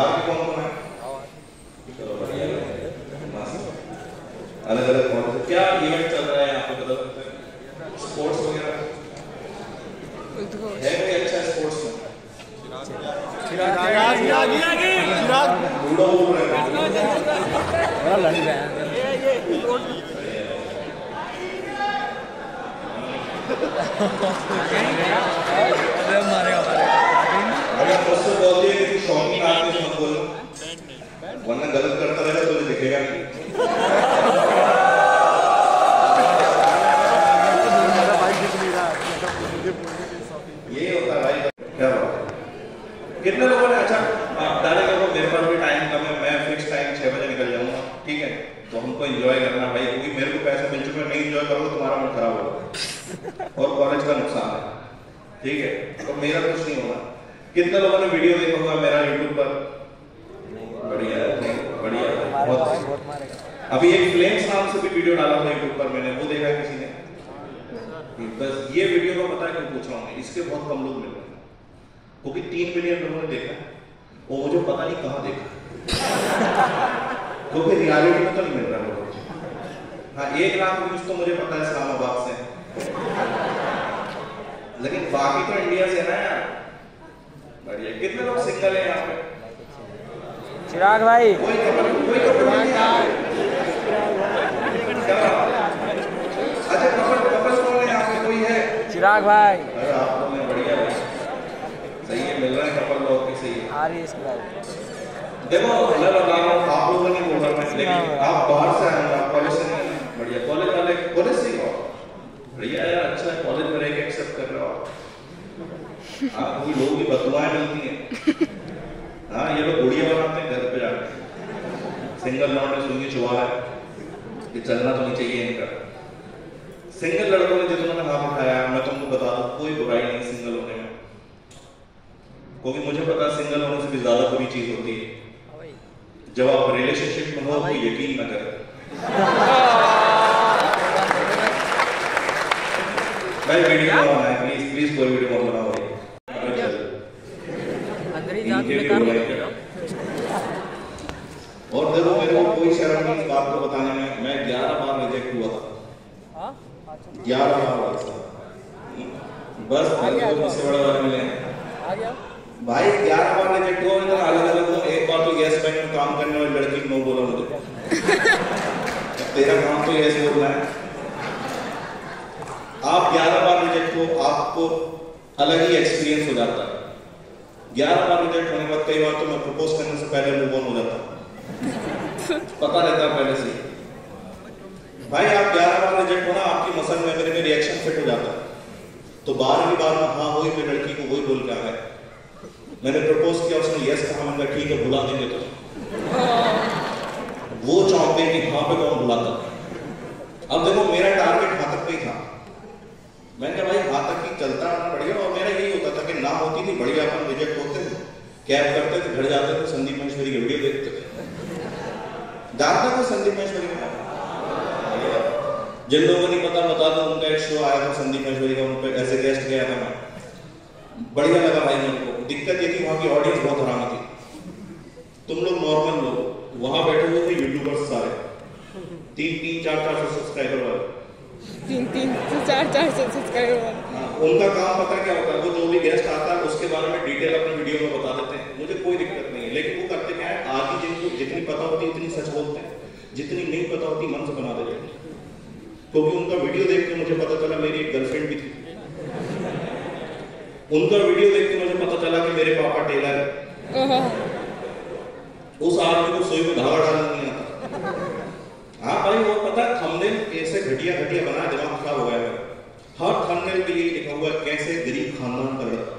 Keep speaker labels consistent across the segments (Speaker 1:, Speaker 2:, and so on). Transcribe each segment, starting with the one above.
Speaker 1: बाहर के कौन कौन है? चलो बढ़िया है, अलग अलग कौन से क्या इवेंट चल रहा है यहाँ पे बता सकते हैं? स्पोर्ट्स वगैरह है कोई अच्छा स्पोर्ट्स में? चिराग बूढ़ा बोल रहे हैं लड़ गया शौकीन आदमी मत बोलो वरना गलत करता रहेगा तो दिखेगा नहीं। ये होता है भाई। क्या बात कितने लोगों ने अच्छा डाले लोगों मेरे पास भी टाइम कम है, मैं फिक्स टाइम 6 बजे निकल जाऊंगा, ठीक है? तो हमको एंजॉय करना भाई, क्योंकि मेरे को पैसे मिल चुके हैं, नहीं एंजॉय करोगे तुम्हारा मूड खराब होगा और कॉलेज का नुकसान है, ठीक है? तो मेरा कुछ नहीं होगा। कितने लोगों ने वीडियो देखा होगा मेरा यूट्यूब पर? बढ़िया बढ़िया बहुत। अभी एक फ्लेम्स नाम से भी वीडियो डाला था यूट्यूब पर मैंने, वो देखा किसी ने? बस ये वीडियो का पता है क्यों पूछ रहा हूँ, इसके बहुत कम लोग मिल रहे हैं क्योंकि 3 मिलियन लोगों ने देखा वो मुझे पता नहीं कहाँ देखा क्योंकि रियलिटी में तो नहीं मिल रहा लोगों को। हाँ 1 लाख व्यूज तो मुझे पता है इस्लामाबाद से, लेकिन बाकी तो इंडिया से ना यार। बढ़िया। कितने लोग सिंगल हैं यहाँ पे?
Speaker 2: चिराग भाई
Speaker 1: कोई कपल अच्छा कपल कौन है यहाँ पे? कोई है?
Speaker 2: चिराग भाई।
Speaker 1: अरे आप लोग ने बढ़िया है, सही है, मिल रहे हैं कपल लोग की, सही है।
Speaker 2: आ रही है इसके बाद
Speaker 1: देखो मैं बता रहा हूँ आप लोगों ने बोला मैं, लेकिन आप बाहर से आए आप कॉलेज से नहीं। बढ़िया कॉलेज वाले कॉलेज से ही हो, बढ़िया यार, अच्छा है कॉलेज में रह के एक्सेप्ट कर रहे हो आप कोई लोगों की बददुआएं मिलती हैं। हाँ ये लोग गुड़िया बनाते हैं घर पे जाके, सिंगल लौंडे सुनिए चुहा है, ये चलना तो नहीं चाहिए इनका। सिंगल लड़कों ने जिन्होंने हाथ उठाया मैं तुमको बता दूं कोई बुराई नहीं सिंगल होने में, क्योंकि मुझे पता है सिंगल होने से भी ज्यादा बुरी चीज होती है जब आप रिलेशनशिप में हो तो यकीन न करें। भाई वीडियो बनाओ है प्लीज प्लीज, कोई वीडियो मत बनाओ भाई। और देखो मेरे को कोई शर्म नहीं इस बात को बताने में, मैं 11 बार रिजेक्ट हुआ था, 11 बार बस मुझसे बड़े वाले मिले हैं भाई। 11 बार रिजेक्ट हुआ, इधर अलग अलग हो। एक बार तो यस बैंक में काम करने वाली लड़की को नो बोला मुझे तेरा काम तो यस बोलना है। आप 11 बार रिजेक्ट हो, आपको अलग ही एक्सपीरियंस हो जाता है। 11 बार रिजेक्ट होने के बाद कई बार तो मैं प्रपोज करने से पहले मूव ऑन हो जाता, पता रहता है पहले से भाई। आप 11 बार रिजेक्ट होना, आपकी मसल मेमोरी में रिएक्शन फिट हो जाता है, तो 12वीं बार में हाँ वही मैं लड़की को वही बोल के आ गया। मैंने प्रपोज किया, उसने यस कहा, मैंने ठीक है भुला देंगे तो वो चौंक गई कि हाँ पे कौन भुलाता। अब देखो मेरा टारगेट हाथ तक पे ही था, मैंने कहा भाई हाथ तक ही चलता रहना बढ़िया। और मेरा यही होता था कि ना होती थी बढ़िया, अपन रिजेक्ट होते थे, कैब करते थे, घर जाते थे, संदीप महेश्वरी की वीडियो देखते थे। जानते थे संदीप महेश्वरी का? जिन लोगों को नहीं पता बता दो, उनका एक शो आया था संदीप महेश्वरी का, उन पर एज ए गेस्ट गया था मैं, बढ़िया लगा भाई मेरे को। दिक्कत ये थी वहां की ऑडियंस बहुत हरामी थी, तुम लोग नॉर्मल लोग, वहां बैठे हुए थे यूट्यूबर्स सारे 3-3, 4-4 सब्सक्राइबर वाले,
Speaker 3: 3-3 से 4-4 सब्सक्राइबर वाले।
Speaker 1: उनका काम पता क्या होता है, वो जो भी गेस्ट आता है उसके बारे में डिटेल अपनी वीडियो में बता देते हैं, मुझे कोई दिक्कत नहीं है। लेकिन वो करते क्या है, आगे जिनको जितनी पता होती है उतनी सच बोलते हैं, जितनी नहीं पता होती मन से बना देते हैं। क्योंकि उनका वीडियो देख के मुझे पता चला मेरी एक गर्लफ्रेंड भी थी, उनका वीडियो देख के मुझे पता चला कि मेरे पापा टेलर है। उस आदमी को सोई में धागा डालना नहीं आता। हाँ भाई वो पता है थंबनेल कैसे घटिया बना, दिमाग खराब हो गया मेरा। हर थंबनेल पे ये लिखा हुआ है कैसे गरीब खानदान का लड़का,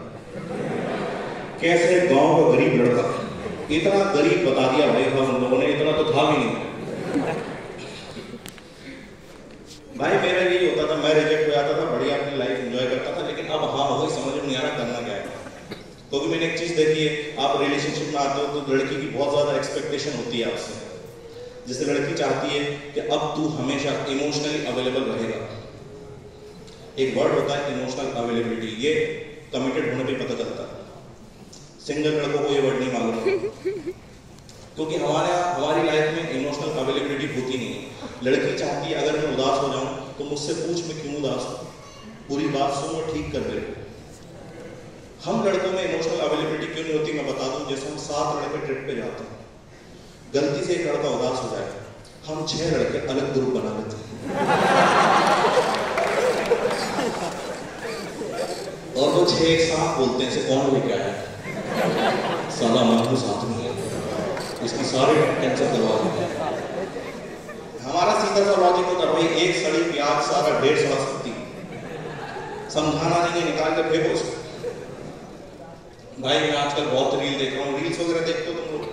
Speaker 1: कैसे गांव का गरीब लड़का। इतना गरीब बता दिया भाई हम लोगों ने, इतना तो था भी नहीं भाई। मेरा यही होता था, मैं रिजेक्ट हो जाता था, बढ़िया अपनी लाइफ एंजॉय करता था। लेकिन अब हाँ वही समझ में नहीं आ रहा करना क्या है, क्योंकि मैंने एक चीज देखी है, आप रिलेशनशिप में आते हो तो लड़की की बहुत ज्यादा एक्सपेक्टेशन होती है आपसे। जैसे लड़की चाहती है कि अब तू हमेशा इमोशनली अवेलेबल रहेगा। एक वर्ड होता है इमोशनल अवेलेबिलिटी, ये कमिटेड होने पे पता चलता है। सिंगल लड़कों को ये वर्ड नहीं मालूम क्योंकि हमारी लाइफ में इमोशनल अवेलेबिलिटी होती नहीं है। लड़की चाहती है अगर मैं उदास हो जाऊं तो मुझसे पूछ मैं क्यों उदास हूं, पूरी बात सुन और ठीक कर दे। हम लड़कों में इमोशनल अवेलेबिलिटी क्यों नहीं होती मैं बता दूं। जैसे हम 7 लड़के ट्रिप पे जाते हैं, गलती से एक लड़का उदास हो जाए, हम 6 लड़के अलग ग्रुप बना लेते हैं और वो 6 एक साथ बोलते हैं इसे कौन लेके आया, साला मनहू साथ में है, इसकी सारे कैंसर करवा देते हैं। हमारा सीधा सा लॉजिक होता है भाई एक सड़ी प्याज सारा 1.5 सड़ा सकती, समझाना नहीं है, निकाल के फेंको उसको। भाई मैं आजकल बहुत रील देख रहा हूँ, रील्स वगैरह देखते हो तुम लोग?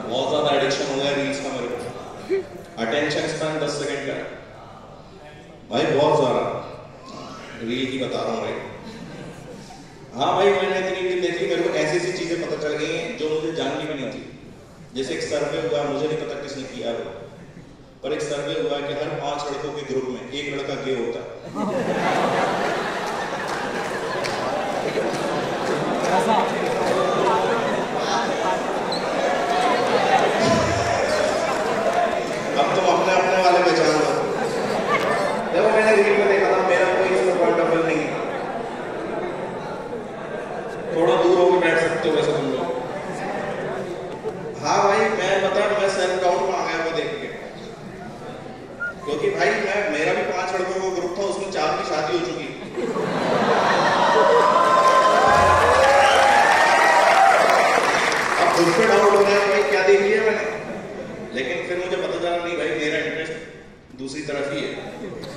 Speaker 1: बहुत ज्यादा एडिक्शन हो गया रील्स का मेरे को। अटेंशन स्पैन 10 सेकंड का भाई, बहुत ज्यादा रील की बता रहा हूँ भाई। हाँ भाई मैंने इतनी रील देखी, मेरे को ऐसी ऐसी चीजें पता चल गई हैं जो मुझे जाननी भी नहीं थी। जैसे एक सर्वे हुआ, मुझे नहीं पता किसने किया वो, पर एक सर्वे हुआ कि हर 5 लड़कों के ग्रुप में एक लड़का गे होता है। अब तुम अपने अपने वाले पहचान लो। देखो मैंने रील में देखा था, मेरा कोई इसमें पॉइंट ऑफ व्यू नहीं है, थोड़ा दूर होकर बैठ सकते हो वैसे तुम लोग। हाँ भाई मैं सेल्फ डाउट में आ गया वो देख के, क्योंकि भाई मेरा भी 5 लड़कों का ग्रुप था, उसमें 4 की शादी हो चुकी। अब खुद पे डाउट हो रहा है भाई क्या देख लिया मैंने, लेकिन फिर मुझे पता चला नहीं भाई मेरा इंटरेस्ट दूसरी तरफ ही है,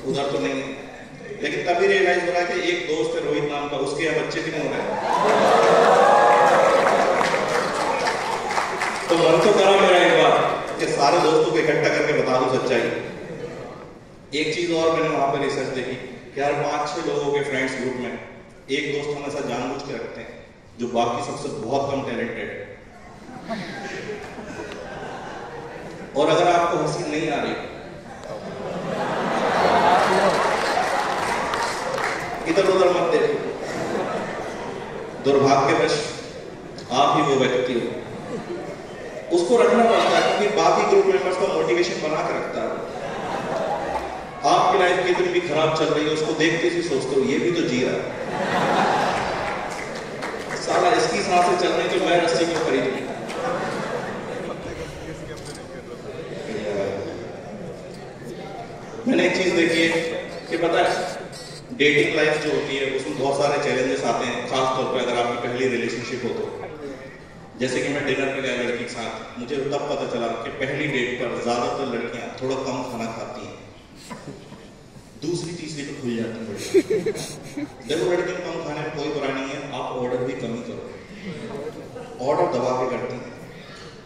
Speaker 1: उधर तो नहीं है। लेकिन तभी रियलाइज हो रहा है कि एक दोस्त है रोहित नाम का, उसके यहाँ बच्चे भी नहीं हो रहे। तो मन तो करा मेरा एक बार कि सारे दोस्तों को इकट्ठा करके बता दूं सच्चाई। एक चीज और मैंने वहां पर रिसर्च देखी कि यार 5-6 लोगों के फ्रेंड्स ग्रुप में एक दोस्त हम ऐसा जानबूझ के रखते हैं जो बाकी सबसे बहुत कम टैलेंटेड है। और अगर आपको हंसी नहीं आ रही, इधर उधर मत देखो, दुर्भाग्यवश आप ही वो व्यक्ति हो। उसको रखना पड़ता है क्योंकि बाकी ग्रुप मेंबर्स का मोटिवेशन बना के रखता है। आपकी लाइफ कितनी भी खराब चल रही है उसको देखते ही सोचते हो ये भी तो जी रहा है, साला इसकी सांसें चल रही तो मैं रस्सी क्यों खरीदूं। मैंने एक चीज देखी है कि पता है डेटिंग लाइफ जो होती है उसमें बहुत सारे चैलेंजेस आते हैं, खासतौर पर अगर आपकी पहली रिलेशनशिप हो तो। जैसे कि मैं डिनर पे गया लड़की के साथ, मुझे तब पता चला कि पहली डेट पर ज्यादातर लड़कियां थोड़ा कम खाना खाती हैं, दूसरी तीसरी पे खुल जाती हैं। देखो लड़कियां कम खाने में कोई बुरा नहीं है, आप ऑर्डर भी कम ही करो, ऑर्डर दबा के करती हैं।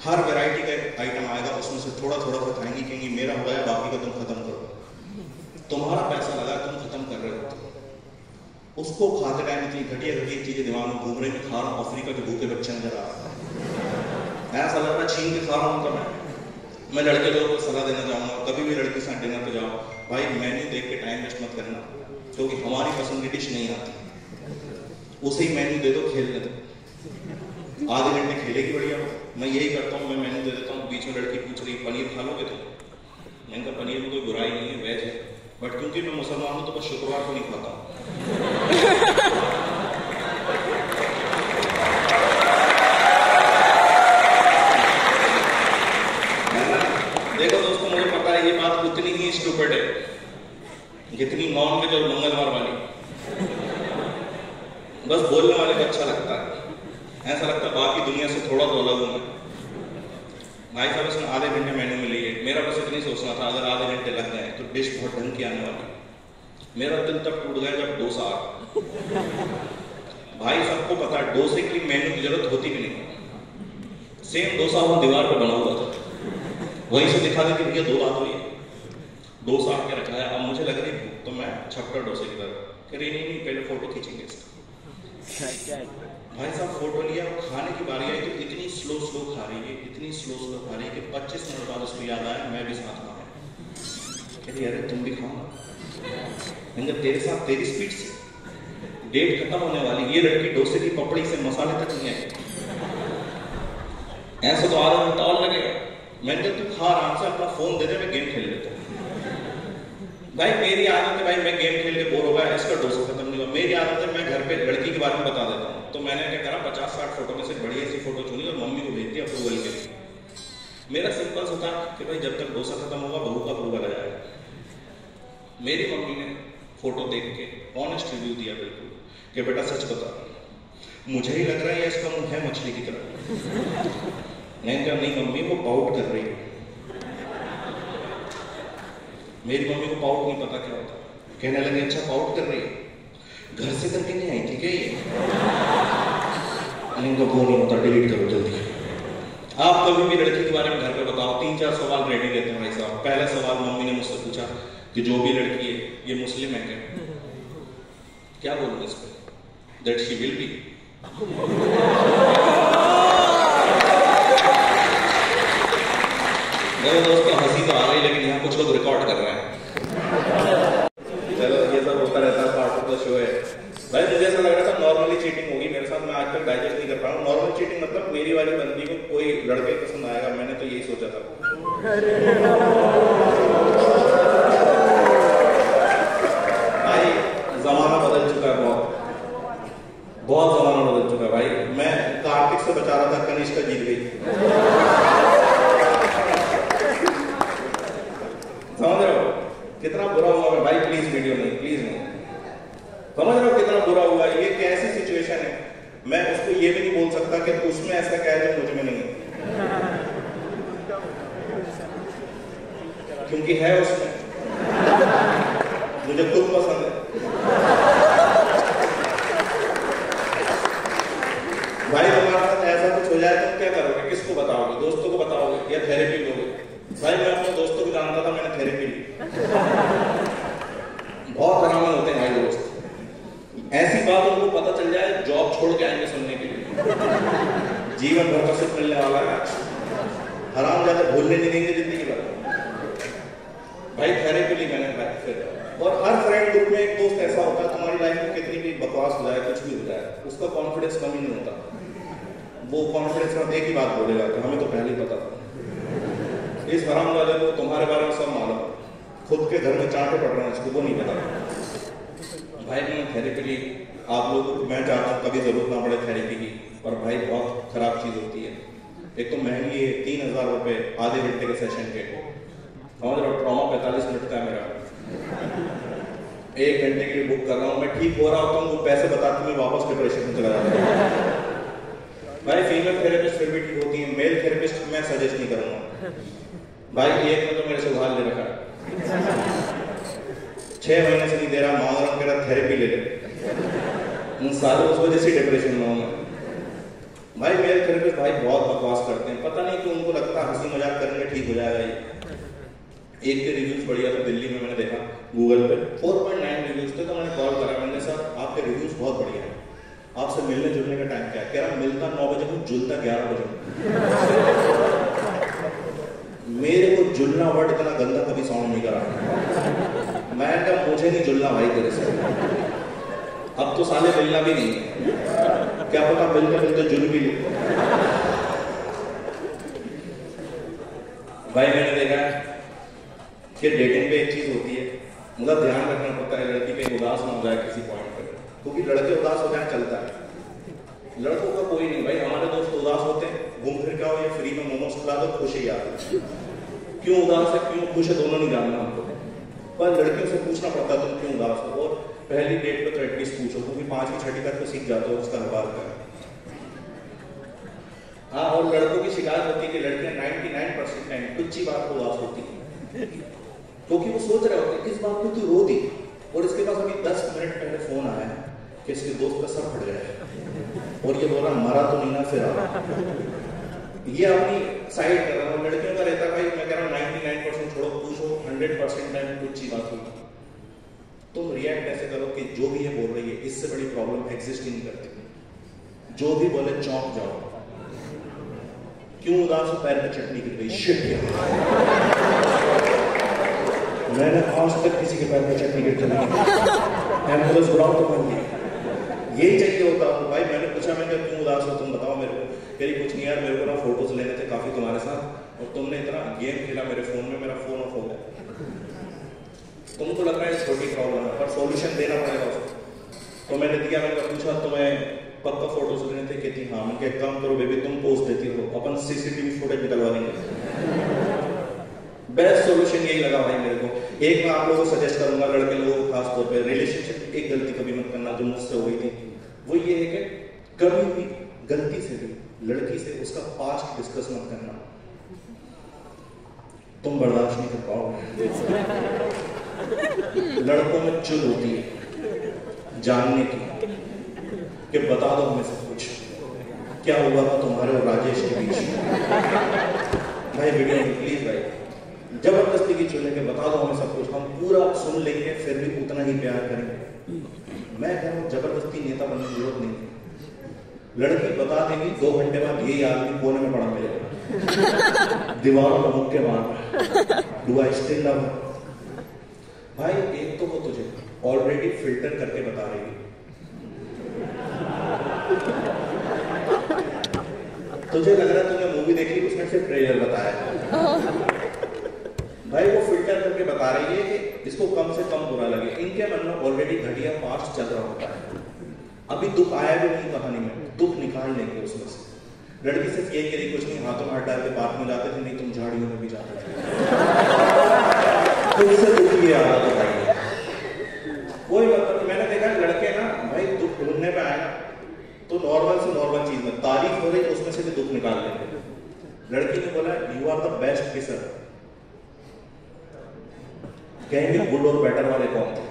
Speaker 1: हर वैरायटी का आइटम आएगा, उसमें से थोड़ा थोड़ा सा खाएंगी, कहेंगी मेरा हो गया बाकी का तुम खत्म करो, तुम्हारा पैसा लगा तुम खत्म कर रहे हो। उसको खाते टाइम इतनी घटिया घटिया चीजें दिमाग में घूम रही, मैं खा रहा हूँ अफ्रीका के भूखे बच्चे नजर आ रहा है, ऐसा लग रहा है छीन के खा रहा हूँ। मैं लड़के लोगों को सलाह देना चाहूंगा, कभी भी लड़के साथ डिनर पे जाओ भाई मेन्यू देख के टाइम वेस्ट मत करना, क्योंकि हमारी पसंद की डिश नहीं आती, उसे ही मेन्यू दे दो, खेलने दो, आधे घंटे खेलेगी बढ़िया। मैं यही करता हूँ, मैं मेन्यू दे देता हूँ, बीच में लड़की पूछ रही पनीर खा लोगे तो, मैंने कहा पनीर में कोई बुराई नहीं है, वेज है, बट क्योंकि मैं मुसलमान हूँ तो बस शुक्रवार को नहीं खाता। देखो दोस्तों मुझे पता है ये बात उतनी ही स्टूपिड है जितनी नॉन वेज और मंगलवार वाली, बस बोलने वाले को अच्छा लगता है, ऐसा लगता है बाकी दुनिया से थोड़ा तो अलग हूं मैं। भाई साहब इसने आधे घंटे मेन्यू में लिए, मेरा बस इतनी सोचना था अगर आधे घंटे लग गए तो डिश बहुत ढंग की आने वाली। मेरा दिल तब टूट गया जब डोसा आ गया। भाई सबको पता है डोसे की मेन्यू की जरूरत होती भी नहीं, सेम डोसा वो दीवार पर बना हुआ था, वहीं से दिखा दे कि भैया 2 बात हुई है, डोसा आके रखा है। अब मुझे लग रही भूख तो मैं छप्पर डोसे की तरफ कह रही नहीं पहले फोटो खींचेंगे इसका। भाई साहब फोटो लिया, खाने की बारी आई तो इतनी स्लो खा रही है, इतनी स्लो खा रही है कि 25 मिनट बाद उसको याद आया मैं भी साथ में आया। कहती अरे तुम भी खाओ, मैंने तेरे साथ तेरी स्पीड से डेट खत्म होने वाली, ये लड़की डोसे की पपड़ी से मसाले तक नहीं आई। ऐसा तो आधा घंटा और लगेगा। मैंने कहा तू खा आराम से, अपना फोन दे दे, मैं गेम खेल लेता हूँ। भाई मेरी आदत है, भाई मैं गेम खेल के बोर हो गया, इसका डोसा खत्म नहीं हुआ। मेरी आदत है, मैं घर पे लड़की के बारे में बता देता हूँ। तो मैंने क्या करा, 50-60 फोटो में से बढ़िया सी फोटो चुनी और मम्मी को भेज दी अप्रूवल के लिए। मेरा सिंपल सा था कि भाई जब तक डोसा खत्म होगा बहू का अप्रूवल आ जाएगा। मेरी मम्मी ने फोटो देख के ऑनेस्ट रिव्यू दिया बिल्कुल कि बेटा सच बता, मुझे ही लग रहा है इसका मुंह है मछली की तरह। मैंने कहा नहीं मम्मी, वो पाउट कर रही है। मेरी मम्मी को पाउट नहीं पता क्या होता। कहने लगे अच्छा पाउट कर रही है, घर से करके नहीं आई थी क्या ये? इनको वो नहीं होता, डिलीट करो जल्दी। आप कभी भी लड़की के बारे में घर पे बताओ, 3-4 सवाल रेडी रहते हैं भाई साहब। पहला सवाल मम्मी ने मुझसे पूछा कि जो भी लड़की है ये मुस्लिम है क्या बोलूं इस पे? That she will be. मेरे दोस्तों हंसी तो आ गई, लेकिन यहाँ कुछ लोग रिकॉर्ड कर रहे हैं। चलो ये सब होता रहता है, पार्ट ऑफ द शो है। भाई मुझे ऐसा लग रहा था नॉर्मली चीटिंग होगी मेरे साथ, मैं आज तक डाइजेस्ट नहीं कर पा रहा हूँ। नॉर्मल चीटिंग मतलब मेरी वाली बंदी को कोई लड़के पसंद आएगा, मैंने तो यही सोचा था। भाई जमाना बदल चुका है, बहुत जमाना बदल चुका है भाई। मैं कार्तिक से बचा रहा था, कनिष्का जीत गई। समझ रहे हो कितना बुरा हुआ मैं? भाई प्लीज वीडियो नहीं, प्लीज नहीं। समझ रहे हो कितना बुरा हुआ? ये कैसी सिचुएशन है? मैं उसको ये भी नहीं बोल सकता कि उसमें ऐसा क्या है जो मुझ में नहीं है, क्योंकि है उसमें, मुझे खुद पसंद है। भाई तुम्हारे साथ ऐसा कुछ हो जाए तो क्या करोगे? किसको बताओगे? दोस्तों को बताओगे या थेरेपी लोगे? भाई मैं अपने दोस्तों को जानता था, मैंने थेरेपी ली। बहुत हरामी होते हैं भाई दोस्त। ऐसी बात उनको पता चल जाए, जॉब छोड़ के आएंगे सुनने के लिए। जीवन भर का सुख मिलने वाला है, हराम ज्यादा भूलने नहीं देंगे जिंदगी भर। भाई थेरेपी ली मैंने भाई फिर। और हर फ्रेंड ग्रुप में एक दोस्त ऐसा होता है, तुम्हारी लाइफ में कितनी भी बकवास हो जाए, कुछ भी हो जाए, उसका कॉन्फिडेंस कम ही नहीं होता। वो कॉन्फिडेंस में एक ही बात बोलेगा कि हमें तो पहले ही पता था। इस हराम वाले को तुम्हारे बारे में सब मालूम, खुद के घर में चांटे पड़ रहे हैं, इसको वो नहीं पता। भाई मैंने थेरेपी ली। आप लोगों को मैं चाहता हूँ कभी जरूरत ना पड़े थेरेपी की, और भाई बहुत खराब चीज होती है। एक तो महंगी है, 3000 रुपए आधे घंटे के सेशन के। समझ रहे हो? ट्रॉमा 45 मिनट का है मेरा, 1 घंटे के लिए बुक कर रहा हूँ। मैं ठीक हो रहा होता हूँ, वो पैसे बताते मैं वापस डिप्रेशन में चला जाता हूँ। भाई फीमेल थेरेपिस्ट फिर भी ठीक होती है, मेल थेरेपिस्ट मैं सजेस्ट नहीं करूंगा। भाई एक ने तो मेरे से उधार ले रखा है, 6 महीने से नहीं दे रहा, मांग रहा हूँ, कह रहा थेरेपी ले ले। उन सालों उस वजह से डिप्रेशन में हूँ। भाई मेरे थेरेपिस्ट भाई बहुत बकवास करते हैं, पता नहीं क्यों उनको लगता है हंसी मजाक करने में ठीक हो जाएगा ये। एक के रिव्यूज बढ़िया था दिल्ली में, मैंने देखा गूगल पे 4.9 रिव्यूज थे। तो मैंने कॉल करा, मैंने सर आपके रिव्यूज बहुत बढ़िया है, आपसे मिलने जुलने का टाइम क्या है? कह रहा मिलता 9 बजे हूँ, जुलता 11 बजे। मेरे को जुलना वर्ड इतना गंदा कभी साउंड नहीं करा। मैं कहा मुझे नहीं जुलना भाई तेरे से, अब तो साले मिलना भी नहीं है, क्या पता मिलते मिलते जुल भी ले। भाई मैंने देखा कि डेटिंग पे एक चीज होती है, मतलब ध्यान रखना पड़ता है लड़की पे उदास ना हो जाए किसी पॉइंट पर, क्योंकि लड़के उदास हो जाए चलता है, लड़कों का कोई नहीं। भाई हमारे दोस्त उदास होते हैं, घूम फिर का हो या फ्री में मोमोज खिला दो, खुश ही आते। क्यों उदास है क्यों खुश है दोनों नहीं जानना हमको, पर लड़कियों से पूछना पड़ता है तुम क्यों उदास हो। और पहली डेट पे तो एटलीस्ट पूछो, क्योंकि 5वीं 6वीं तक तो सीख जाते हो उसका व्यवहार का। हाँ, और लड़कों की शिकायत होती है कि लड़कियां 99% टाइम कुछ ही बात को उदास होती है, क्योंकि वो सोच रहे होते किस बात को तू रो दी, और इसके पास अभी 10 मिनट पहले फोन आया कि इसके दोस्त का सर फट गया है और ये बोल रहा मरा तो नहीं ना फिर ये अपनी साइड कर रहा हूँ। लड़कियों का रहता है भाई, मैं कह रहा हूँ 99% छोड़ो, पूछो 100% टाइम कुछ ही बात होगी। तुम रिएक्ट ऐसे करो कि जो भी ये बोल रही है इससे बड़ी प्रॉब्लम एग्जिस्ट ही नहीं करती। जो भी बोले चौंक जाओ, क्यों उदास हो, पैर पे चटनी गिर गई, शिट मैंने आज तक किसी के पैर पे चटनी गिरती नहीं, एम्बुलेंस बुलाओ तो बन गई। यही चाहिए होता है भाई। मैंने पूछा, मैं क्यों उदास हो तुम बताओ मेरे को, कह रही कुछ नहीं यार, मेरे को ना फोटोज लेने और तुमने इतना गेम खेला मेरे फोन में, मेरा फोन ऑफ हो गया। तुमको लग रहा है छोटी प्रॉब्लम है, पर सॉल्यूशन देना पड़ेगा उसको। तो मैंने दिया, मैंने पूछा तुम्हें पक्का फोटोज लेने थे? कहती हाँ। मैंने एक काम करो बेबी, तुम पोस्ट देती हो, अपन सीसीटीवी फुटेज निकलवा देंगे। बेस्ट सॉल्यूशन यही लगा भाई मेरे को। एक मैं आप लोगों को सजेस्ट करूंगा, लड़के लोगों को खास तौर पे, रिलेशनशिप एक गलती कभी मत करना जो मुझसे हो गई थी, वो ये है कि कभी भी गलती से भी लड़की से उसका पास्ट डिस्कस मत करना, तुम बर्दाश्त नहीं कर पाओगे। लड़कों में चुल होती है जानने की कि बता दो हमें सब कुछ, क्या हुआ था तुम्हारे और राजेश के बीच में। भाई वीडियो प्लीज भाई जबरदस्ती की चुने के बता दो हमें सब कुछ, हम पूरा सुन लेंगे, फिर भी उतना ही प्यार करेंगे। मैं कह रहा हूँ जबरदस्ती नेता बनने की जरूरत नहीं है। लड़की बता देगी, 2 घंटे बाद यही आदमी कोने में पड़ा मिलेगा, दीवारों पर मुक्के मार, डू आई स्टिल लव हर? भाई एक तो वो तुझे ऑलरेडी फिल्टर करके बता रही है, तुझे लग रहा है तुमने मूवी देखी, उसने सिर्फ ट्रेलर बताया। भाई वो फिल्टर करके बता रही है कि इसको कम से कम बुरा लगे। इनके मन में ऑलरेडी घटिया पास्ट चल रहा होता है, अभी दुख आया भी नहीं कहानी में, दुख निकाल लेंगे उसमें से। लड़की सिर्फ ये कह रही कुछ नहीं, हाथों में हाथ डाल के पार्क में जाते थे, नहीं तुम झाड़ियों में भी जाते थे। तो इससे दुख ये आ रहा था भाई, कोई मतलब। मैंने देखा लड़के ना भाई दुख ढूंढने पे आए ना, तो नॉर्मल से नॉर्मल चीज में तारीफ हो रही है, उसमें से भी दुख निकाल लेंगे। लड़की ने बोला you are the best kisser, कहेंगे गुड और बेटर वाले कौन थे?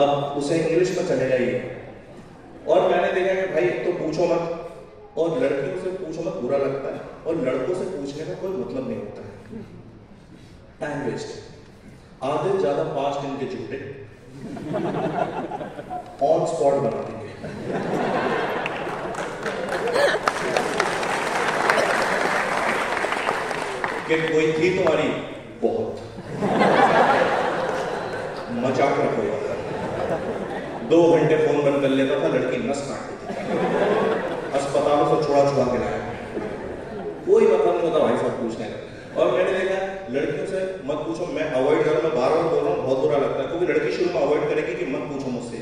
Speaker 1: अब उसे इंग्लिश में चलेगा ही। और मैंने देखा कि भाई एक तो पूछो मत, और लड़कियों से पूछो मत बुरा लगता है, और लड़कों से पूछने का कोई मतलब नहीं होता है, टाइम वेस्ट। आधे ज्यादा पास्ट इनके झूठे ऑन स्पॉट बना देंगे। कि कोई थी तुम्हारी बहुत मजाक रखो, 2 घंटे फोन बंद कर लेता था, लड़की नस काट देती थी, अस्पतालों से छुड़ा छुड़ा के लाया, कोई मतलब नहीं होता भाई साहब पूछने का। और मैंने देखा लड़कियों से मत पूछो, मैं अवॉइड करूँ, मैं बार बार बोल रहा हूँ, बहुत बुरा लगता है, क्योंकि लड़की शुरू में अवॉइड करेगी कि मत पूछो मुझसे,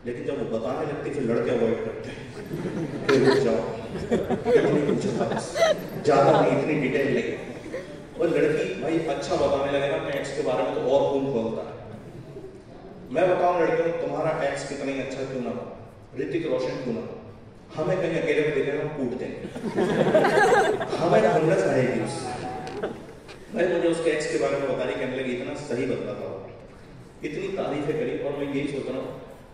Speaker 1: लेकिन जब वो बताने लगती फिर लड़के अवॉइड करते हैं, फिर रुक जाओ, इतनी पूछो ज्यादा नहीं, इतनी डिटेल नहीं। और लड़की भाई अच्छा बताने लगे ना अपने एक्स के बारे में तो और खून खोलता है। मैं बताऊं लड़कियों, तुम्हारा एक्स कितना ही अच्छा क्यों ना हो, ऋतिक रोशन क्यों ना हो, हमें कहीं अकेले में देखेगा हम कूट देंगे, हमें खुन्नस आएगी उससे। भाई मुझे उसके एक्स के बारे में बता रही, कहने लगी इतना सही बदला था, इतनी तारीफें करी। और मैं यही सोच रहा हूँ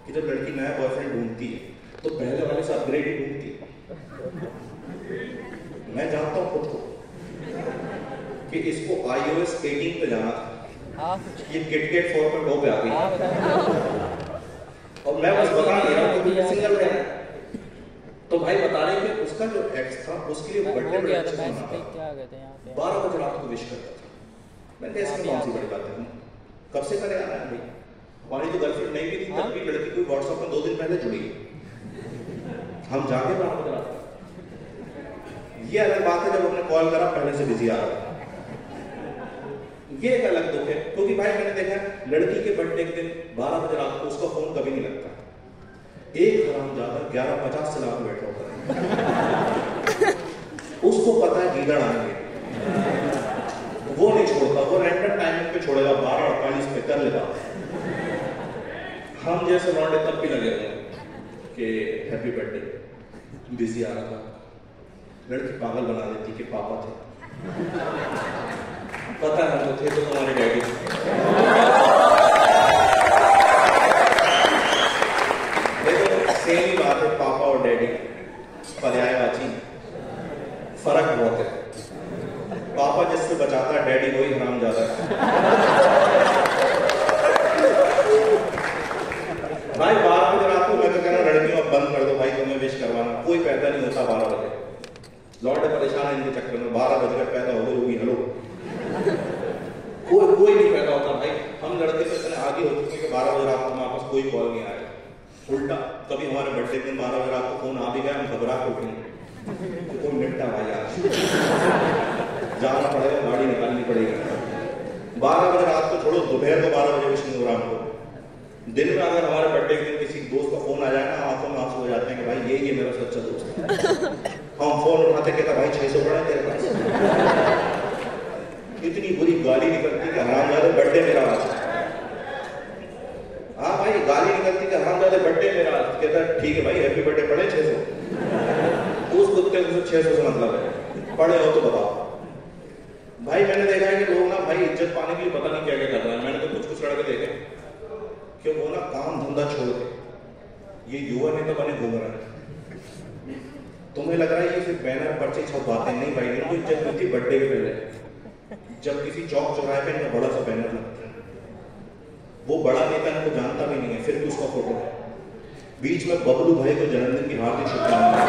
Speaker 1: कि जब लड़की नया बॉयफ्रेंड ढूंढती है तो पहले वाले से अपग्रेड ही ढूंढती है। मैं जानता हूँ खुद को कि इसको iOS 18 पे जाना था, ये KitKat 4.0 पे आ गई, और मैं बस बता रहा हूँ सिंगल रहना। तो भाई बता रहे कि उसका जो एक्स था उसके लिए बर्थडे बड़ा अच्छा मनाता था, 12 बजे रात को विश करता था। मैंने इसमें कौन सी बड़ी बात है, कब से करे आ रहा है भाई, हमारी तो गर्लफ्रेंड नहीं भी थी तब भी लड़की कोई व्हाट्सएप में 2 दिन पहले जुड़ी, हम जाके 12 बजे रात। ये अलग बात है जब हमने कॉल करा पहले से बिजी आ रहा था, ये एक अलग दुख है। क्योंकि भाई मैंने देखा लड़की के बर्थडे के दिन 12 बजे रात को उसका फोन कभी नहीं लगता, एक हरामजादा 11:50 से लाके बैठा होता है, उसको पता है गीदड़ आएंगे, वो नहीं छोड़ता, वो रैंडम टाइमिंग पे छोड़ेगा, 12:48 पे कर लेगा। हम जैसे लौंडे तब भी लगे हुए कि हैप्पी बर्थडे, बिजी आ रहा था। लड़की पागल बना देती कि पापा थे, पता है तो थे तो तुम्हारे डैडी। सेम ही बात है, पापा और डैडी पर्यायवाची, फर्क बहुत है। पापा जिससे बचाता है, डैडी वही हरामजादा है। भाई 12 बजे रात को मैं तो कह रहा हूँ लड़कियों अब बंद कर दो भाई, तुम्हें विश करवाना कोई पैदा नहीं होता 12 बजे। लौटे परेशान है इनके चक्कर में, 12 बजे पैदा हो गई होगी, हेलो कोई नहीं पैदा होता भाई। हम लड़के तो इतने आगे हो चुके हैं कि 12 बजे रात को हमारे पास कोई कॉल नहीं आया। उल्टा कभी हमारे बर्थडे दिन 12 बजे रात को फोन आ भी गया, हम घबरा के उठेंगे, कोई निपटा भाई आज। जाना पड़ेगा, गाड़ी निकालनी पड़ेगी। 12 बजे रात को छोड़ो, दोपहर को 12 बजे विश नहीं हो रहा हमको। दिन में अगर हमारे बर्थडे के दिन किसी दोस्त का फोन आ जाए ना, आंखों में आंसू हो जाते हैं कि भाई ये मेरा सच्चा दोस्त है। हम फोन उठाते कहता भाई 600 पड़ा है तेरे पास। इतनी बुरी गाली निकलती कि हरामजादे बर्थडे मेरा आज। हाँ भाई गाली निकलती कि हरामजादे बर्थडे मेरा आज। कहता है ठीक है भाई हैप्पी बर्थडे, पड़े 600। उस कुत्ते को 600 से मतलब है, पड़े हो तो बताओ। भाई मैंने देखा है कि लोग ना भाई इज्जत पाने के लिए पता नहीं क्या क्या कर रहे हैं। मैंने तो कुछ लड़के देखे कि वो ना काम धंधा छोड़ के ये युवा नेता बने घूम रहे हैं। तुम्हें लग रहा है ये सिर्फ बैनर पर्चे छपवाते नहीं भाई, इनको इज्जत मिलती बर्थडे के पहले। जब किसी चौक चौराहे पे इनका बड़ा सा बैनर लगता है, वो बड़ा नेता इनको जानता भी नहीं है, फिर भी उसका फोटो है, बीच में बबलू भाई को जन्मदिन की हार्दिक शुभकामनाएं।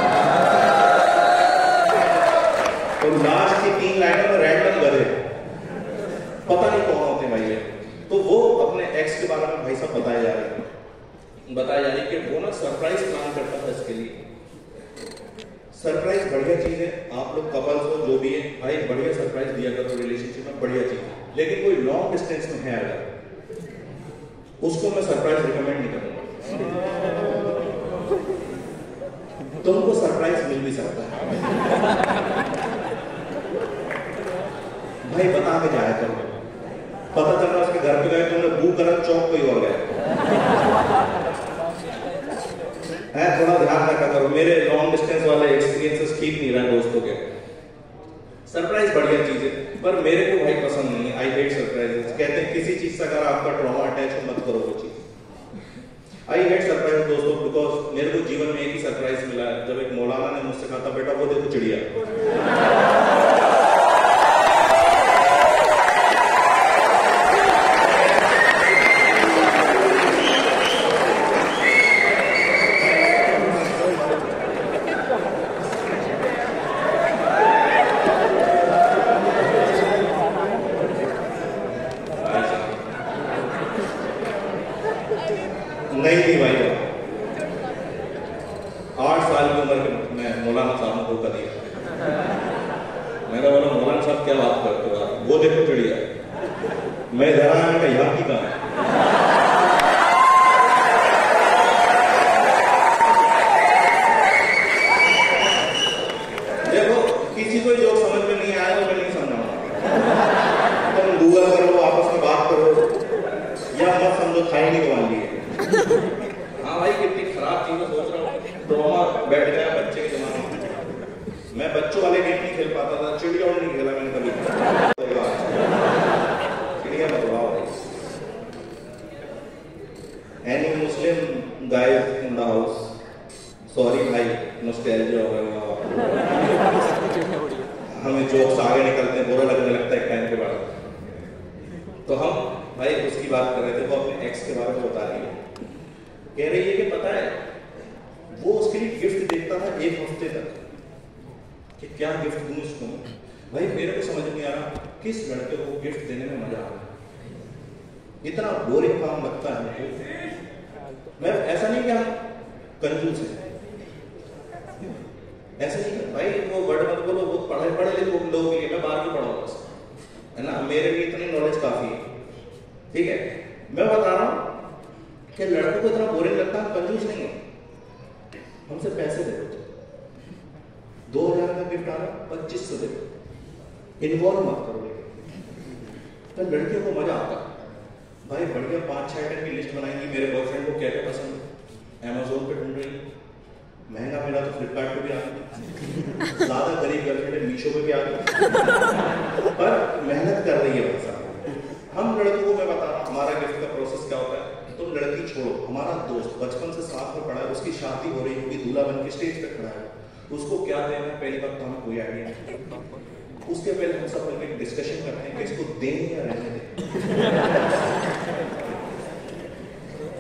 Speaker 1: और लास्ट की 3 लाइनों में रैंडम गधे, पता नहीं कौन होते भाई ये। तो वो अपने एक्स के बारे में भाई साहब बताया जा रहे हैं कि वो ना सरप्राइज प्लान करता था इसके लिए। सरप्राइज बढ़िया चीज है, आप लोग कपल्स हो जो भी है भाई बढ़िया सरप्राइज दिया करो रिलेशनशिप में, बढ़िया चीज है। लेकिन कोई लॉन्ग डिस्टेंस में है अगर, उसको मैं सरप्राइज रिकमेंड नहीं करूंगा। तुमको सरप्राइज मिल भी सकता है भाई, बता के जाया करो। पता चल रहा उसके घर पे गए, तुमने बू करा चौक कोई और गया है। थोड़ा ध्यान रखा करो। मेरे लॉन्ग डिस्टेंस वाले एक्सपीरियंसेस ठीक नहीं रहे दोस्तों के। सरप्राइज बढ़िया चीज है, पर मेरे को भाई पसंद नहीं है। I hate surprises. कहते हैं किसी चीज से अगर आपका ट्रॉमा अटैच हो मत करो वो चीज। आई हेट सरप्राइज दोस्तों, बिकॉज मेरे को जीवन में एक ही सरप्राइज मिला है, जब एक मौलाना ने मुझसे कहा था बेटा वो देखो चिड़िया। नहीं थी भाई, 8 साल की उम्र में मौलाना साहब ने धोखा दिया। मैंने बोला मौलाना साहब क्या बात करते हो आप, वो देखो चिड़िया। मैं इधर आया, मैं यहाँ की कहा देखो, किसी को जो समझ में नहीं आया तो मैं नहीं समझाऊंगा। तुम गूगल करो, आपस में बात करो, या मत समझो खाई नहीं कमा लिए। हाँ भाई कितनी खराब चीज है, सोच रहा हूँ ट्रॉमा बैठ गया बच्चे के जमाने में। मैं बच्चों वाले गेम नहीं खेल पाता था, चिड़िया नहीं खेला मैंने कभी। चिड़िया बताओ भाई। Any Muslim guys in the house, sorry भाई नॉस्टैल्जिया हो गया। हमें जोक्स आगे निकलते हैं, बुरा लगने लगता है एक टाइम के बाद। तो हम भाई उसकी बात कर रहे थे, वो अपने एक्स के बारे में बता रही है। कह रही है कि पता है वो उसके लिए गिफ्ट देखता था 1 हफ्ते तक कि क्या गिफ्ट दूं इसको। भाई मेरे को समझ नहीं आ रहा किस लड़के को गिफ्ट देने में मजा आ रहा है। इतना बोरिंग काम लगता है मुझे। मैं ऐसा नहीं कि हम कंजूस हैं, ऐसा नहीं भाई, वो वर्ड मत बोलो, वो पढ़े लिखे लोगों के लिए। मैं 12वीं पढ़ा हूं बस, है ना, मेरे लिए इतनी नॉलेज काफी है। ठीक है, मैं बता रहा हूं कि लड़कों को इतना बोरिंग लगता है, कंजूस नहीं है। हमसे पैसे दे दो, 2000 का गिफ्ट आ रहा, 2500 दे दो, इन्वॉल्व मत करो। तो लड़कियों को मजा आता भाई, बढ़िया 5-6 आइटम की लिस्ट बनाएंगी। मेरे बॉयफ्रेंड को क्या क्या पसंद है, अमेजोन पे ढूंढ रही, महंगा मिला तो फ्लिपकार्ट पे भी आ गया, ज्यादा गरीब गर्लफ्रेंड मीशो पे भी आ गया, पर मेहनत कर रही है पैसा। हम लड़कों को मैं बता रहा हूँ हमारा गिफ्ट का प्रोसेस क्या होता है। तुम लड़की छोड़ो, हमारा दोस्त बचपन से साथ में पढ़ा है, उसकी शादी हो रही होगी, दूल्हा बन के स्टेज पे खड़ा है, उसको क्या देना है पहली बात तो हमें कोई आइडिया नहीं। उसके पहले हम सब मिलकर डिस्कशन करते हैं कि इसको दें या रहने दें।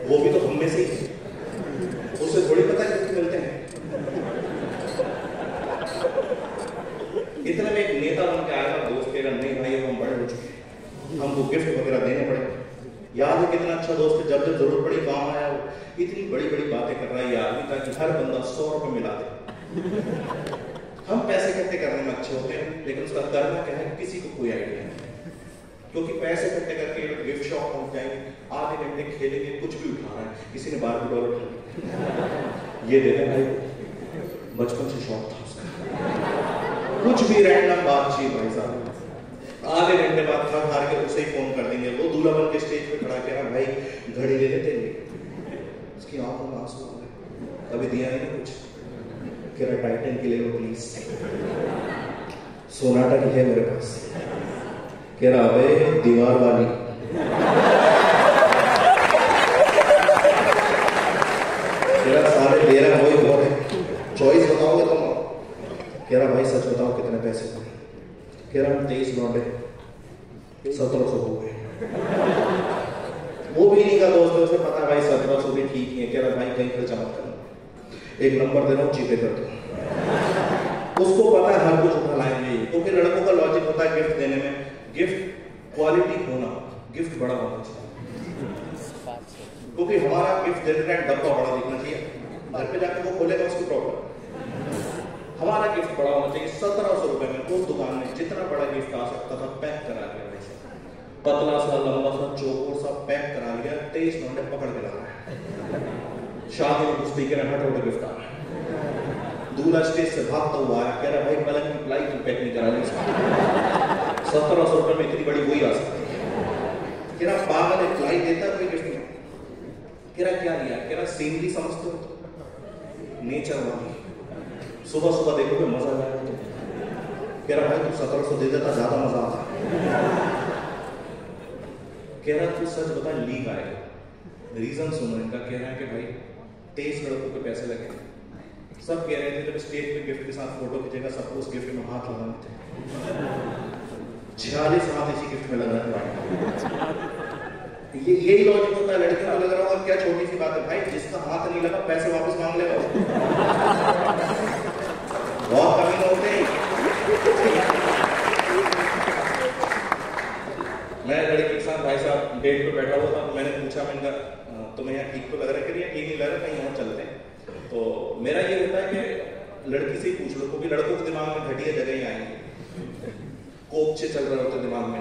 Speaker 1: वो भी तो हम में से ही, उसे थोड़ी पता है कितने मिलते हैं। इतने में एक नेता बन के आएगा, दोस्त कहेगा नहीं भाई हम बड़े हो चुके हैं, हमको गिफ्ट वगैरह देने पड़ेंगे। याद है कितना अच्छा दोस्त है, जब जब जरूरत पड़ी काम आया, वो इतनी बड़ी बड़ी बातें कर रहा है यार, ताकि हर बंदा 100 रुपए मिला दे। हम पैसे कहते इकट्ठे करने में अच्छे होते हैं, लेकिन उसका करना क्या है किसी को कोई आइडिया नहीं, क्योंकि पैसे इकट्ठे करके गिफ्ट शॉप पहुंच जाएंगे, आधे घंटे खेलेंगे, कुछ भी उठा रहा है, किसी ने $12 उठा लिया, ये देना भाई, बचपन से शौक था उसका, कुछ भी रैंडम बातचीत भाई साहब, आधे घंटे बाद थक हार के उसे ही फोन कर देंगे, वो दूल्हा बन के स्टेज पे खड़ा किया भाई घड़ी ले लेते हैं, उसकी आंखों में आंसू आ गए, कभी दिया नहीं कुछ, कह रहा टाइटन की ले लो प्लीज, सोनाटा की है मेरे पास, कह रहा भाई दीवार वाली, कह रहा सारे दे रहा वही बहुत है, चॉइस बताओगे तुम, कह रहा भाई सच बताओ कितने पैसे हुए, कह रहा हम 23 लौटे 1700 हो गए, वो भी नहीं का दोस्त है, उसे पता है भाई 1700 भी ठीक ही है, कह रहा भाई कहीं खर्चा मत करना, एक नंबर दे रहा हूँ जीपे कर दो, उसको पता है हर कुछ उठा लाएंगे, तो फिर लड़कों का लॉजिक होता है गिफ्ट देने में, गिफ्ट क्वालिटी होना, गिफ्ट बड़ा होना चाहिए, क्योंकि हमारा गिफ्ट देते टाइम डब्बा बड़ा दिखना चाहिए, घर पे जाकर वो खोलेगा उसकी प्रॉब्लम, हमारा गिफ्ट बड़ा होना चाहिए। 1700 रुपए में उस दुकान में जितना बड़ा गिफ्ट आ सकता था पैक करा लिया, वैसे पतला सा लंबा सा चौकोर सा पैक करा लिया, 23 घंटे पकड़ के ला रहा है, शादी में कुछ के हट रोड गिफ्ट आ रहा है, दूल्हा स्टेज से भागता हुआ आया, कह रहा भाई पलंग की प्लाई की पैक नहीं करा ली, 1700 रुपए में इतनी बड़ी वही आ सकती है, कह रहा पागल है प्लाई देता कोई गिफ्ट नहीं, कह रहा क्या लिया, कह रहा सीनरी समझते हो, नेचर वाली, सुबह सुबह देखोगे मजा आएगा, कह रहा भाई तू 1700 दे देता ज्यादा मजा आता, कह रहा तू सच बता लीक आएगा, रीजन सुनो इनका, कह रहा है कि भाई 23 लड़कों के पैसे लगे, सब कह रहे थे जब स्टेज पे गिफ्ट के साथ फोटो खींचेगा सबको उस गिफ्ट में हाथ लगाने थे, 46 हाथ इसी गिफ्ट में लग रहा है, यही लॉजिक होता है, लड़कियों को लग रहा होगा क्या छोटी सी बात है, भाई जिसका हाथ नहीं लगा पैसे वापस मांग लेगा, बहुत कमी होते हैं, मैं लड़की के साथ भाई साहब डेट पे बैठा हुआ था, मैंने पूछा, मैंने कहा तुम्हें यहाँ ठीक तो लग रहा है, कि ठीक नहीं लग रहा, कहीं और चलते हैं, तो मेरा ये होता है कि लड़की से ही पूछ लो, क्योंकि लड़कों के दिमाग में घटिया जगह ही आएंगे, कोपचे चल रहे होते दिमाग में,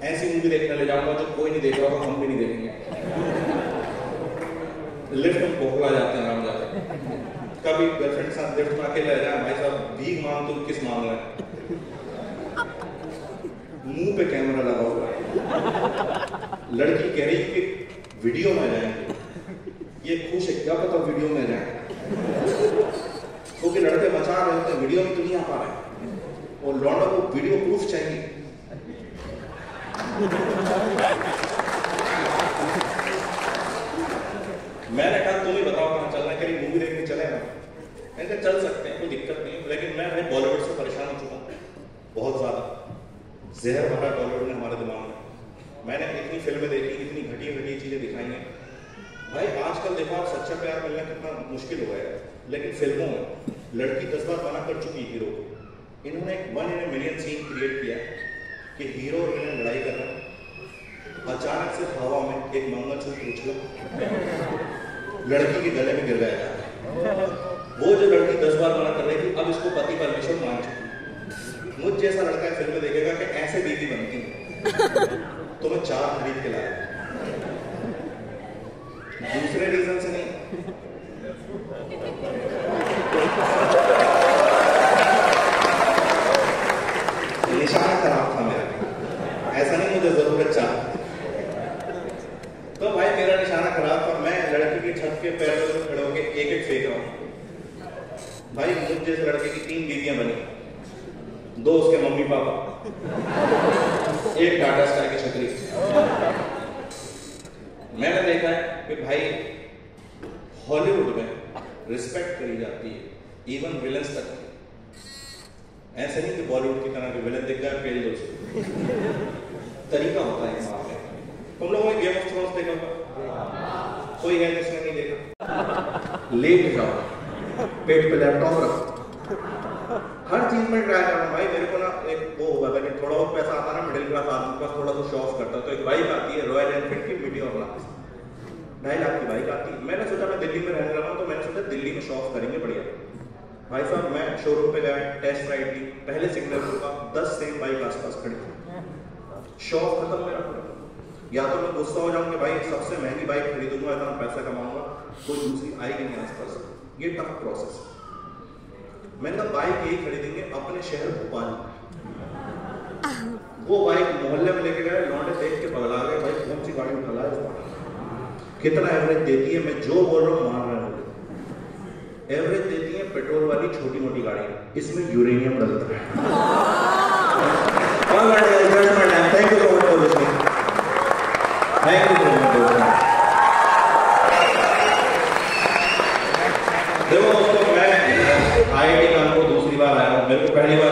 Speaker 1: ऐसी मूवी देखने ले जाऊंगा जो कोई नहीं देख रहा होगा, हम भी नहीं देखेंगे, लिफ्ट में बोखला जाते हैं आराम जाते, कभी गर्लफ्रेंड के साथ लिफ्ट में अकेले रह जाए, भाई साहब भीख मांग तो किस मांग रहा है, मुंह पे कैमरा लगा हुआ है, लड़की कह रही कि वीडियो में जाएंगे, ये खुश है क्या पता वीडियो में जाए, क्योंकि लड़के मचा रहे होते हैं, वीडियो में तो नहीं आ पा रहे, और लौंडा को वीडियो प्रूफ चाहिए, मैंने कहा तुम ही बताओ कहाँ चलना है, कहीं मूवी देखने चले ना, मैंने कहा चल सकते हैं कोई दिक्कत नहीं, लेकिन मैं भाई बॉलीवुड से परेशान हो चुका हूँ बहुत ज्यादा, जहर भरा बॉलीवुड ने हमारे दिमाग में, मैंने इतनी फिल्में देखी, इतनी घटिया घटिया चीजें दिखाई हैं, भाई आजकल देखो आप सच्चा प्यार मिलना कितना मुश्किल हो गया है, लेकिन फिल्मों में लड़की 10 बार मना कर चुकी हीरो, इन्होंने एक 1 in a million scene create किया कि हीरो और विलन लड़ाई कर रहे हैं, अचानक से हवा में एक मंगलसूत्र उछला, लड़की के गले में गिर गया, वो जो लड़की 10 बार मना कर रही थी अब इसको पति परमेश्वर मान चुकी, मुझ जैसा लड़का फिल्म में देखेगा कि ऐसे बीवी बनती है, तो मैं 4 खरीद के लाया, दूसरे रीजन से नहीं, निशाना खराब था मेरा, ऐसा नहीं मुझे जरूरत चाह, तो भाई मेरा निशाना खराब था, मैं लड़की की छत के पैरों में खड़े होकर एक फेंक रहा हूं, भाई मुझ जैसे लड़के की 3 बीवियां बनी, 2 उसके मम्मी पापा, एक टाटा स्काई की छतरी, मैंने देखा है कि भाई हॉलीवुड में रिस्पेक्ट करी जाती है, इवन विलन्स तक, ऐसे नहीं कि बॉलीवुड की तरह के विलन दिख गए फेल दो, तरीका होता है इस मामले में, तुम लोगों ने गेम ऑफ थ्रोन्स देखा होगा, कोई है जिसने नहीं देखा, लेट जाओ, पेट पे लैपटॉप रखो, हर चीज में ट्राई करना, भाई मेरे को ना एक वो होगा था कि थोड़ा बहुत पैसा आता ना मिडिल क्लास आदमी के पास, थोड़ा सा शो ऑफ करता, तो एक बाइक आती है रॉयल एनफील्ड की मीडियम क्लास, 2.5 लाख की बाइक आती है, मैंने सोचा मैं दिल्ली में रहने लगा हूं, तो मैंने सोचा दिल्ली में शो ऑफ करेंगे बढ़िया, भाई साहब मैं शोरूम पे गया, टेस्ट राइड की, पहले सिग्नल रुका, 10 सेम बाइक आसपास खड़ी थी। शौक खत्म मेरा पूरा। या तो मैं गुस्सा हो जाऊँ कि भाई सबसे महंगी बाइक खरीदूंगा, इतना पैसा कमाऊंगा, कोई दूसरी आएगी नहीं आसपास। ये टफ प्रोसेस। मैंने कहा बाइक यही खरीदेंगे अपने शहर भोपाल। वो बाइक मोहल्ले में लेके गए, लौंडे देख के पगला गए, भाई कौन सी गाड़ी उठा है, कितना एवरेज देती है, मैं जो बोल रहा हूँ मान रहा हूँ। एवरेज देती है पेट्रोल वाली छोटी मोटी गाड़ी, इसमें यूरेनियम डलता है। Thank you so much for listening. Thank you so much. देखो दोस्तों, मैं IIT कानपुर दूसरी बार आया हूँ। मेरे को पहली बार